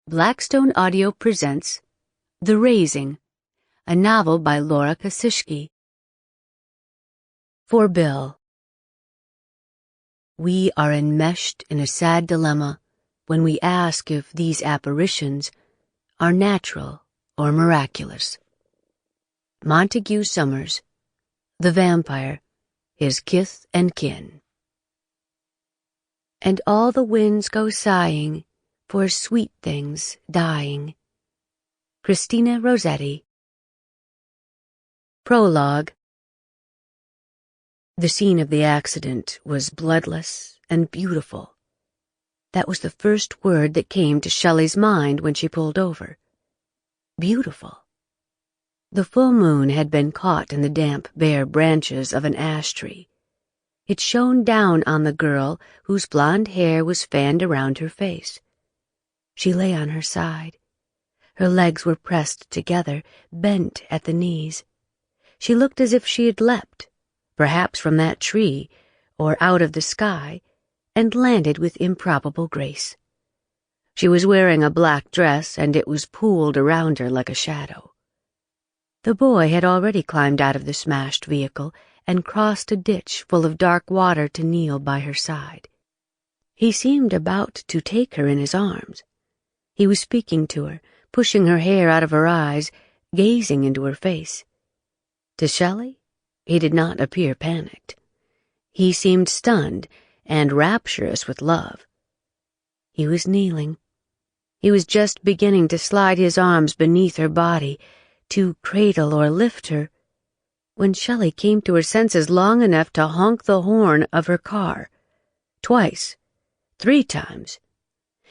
Blackstone Audio presents The Raising, a novel by Laura Kasischke. For Bill. We are enmeshed in a sad dilemma when we ask if these apparitions are natural or miraculous. Montague Summers, The Vampire, His Kith and Kin. And all the winds go sighing for sweet things dying. Christina Rossetti. Prologue. The scene of the accident was bloodless and beautiful. That was the first word that came to Shelley's mind when she pulled over. Beautiful. The full moon had been caught in the damp, bare branches of an ash tree. It shone down on the girl whose blonde hair was fanned around her face. She lay on her side. Her legs were pressed together, bent at the knees. She looked as if she had leapt, perhaps from that tree, or out of the sky, and landed with improbable grace. She was wearing a black dress, and it was pooled around her like a shadow. The boy had already climbed out of the smashed vehicle and crossed a ditch full of dark water to kneel by her side. He seemed about to take her in his arms. He was speaking to her, pushing her hair out of her eyes, gazing into her face. To Shelley, he did not appear panicked. He seemed stunned and rapturous with love. He was kneeling. He was just beginning to slide his arms beneath her body, to cradle or lift her, when Shelley came to her senses long enough to honk the horn of her car. Twice, 3 times.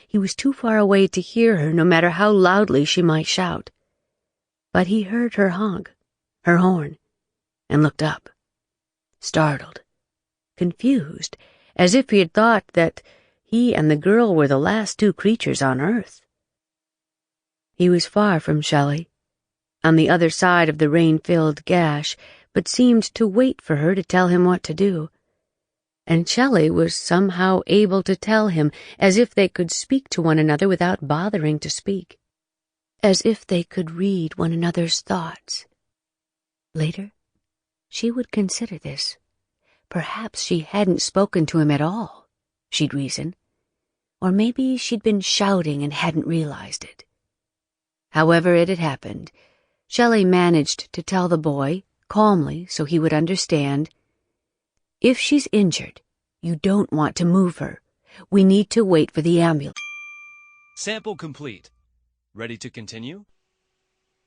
He was too far away to hear her, no matter how loudly she might shout. But he heard her honk, her horn, and looked up, startled, confused, as if he had thought that he and the girl were the last 2 creatures on earth. He was far from Shelley, on the other side of the rain-filled gash, but seemed to wait for her to tell him what to do. And Shelley was somehow able to tell him, as if they could speak to one another without bothering to speak, as if they could read one another's thoughts. Later, she would consider this. Perhaps she hadn't spoken to him at all, she'd reason. Or maybe she'd been shouting and hadn't realized it. However it had happened, Shelley managed to tell the boy, calmly so he would understand, "If she's injured, you don't want to move her. We need to wait for the ambulance." Sample complete. Ready to continue?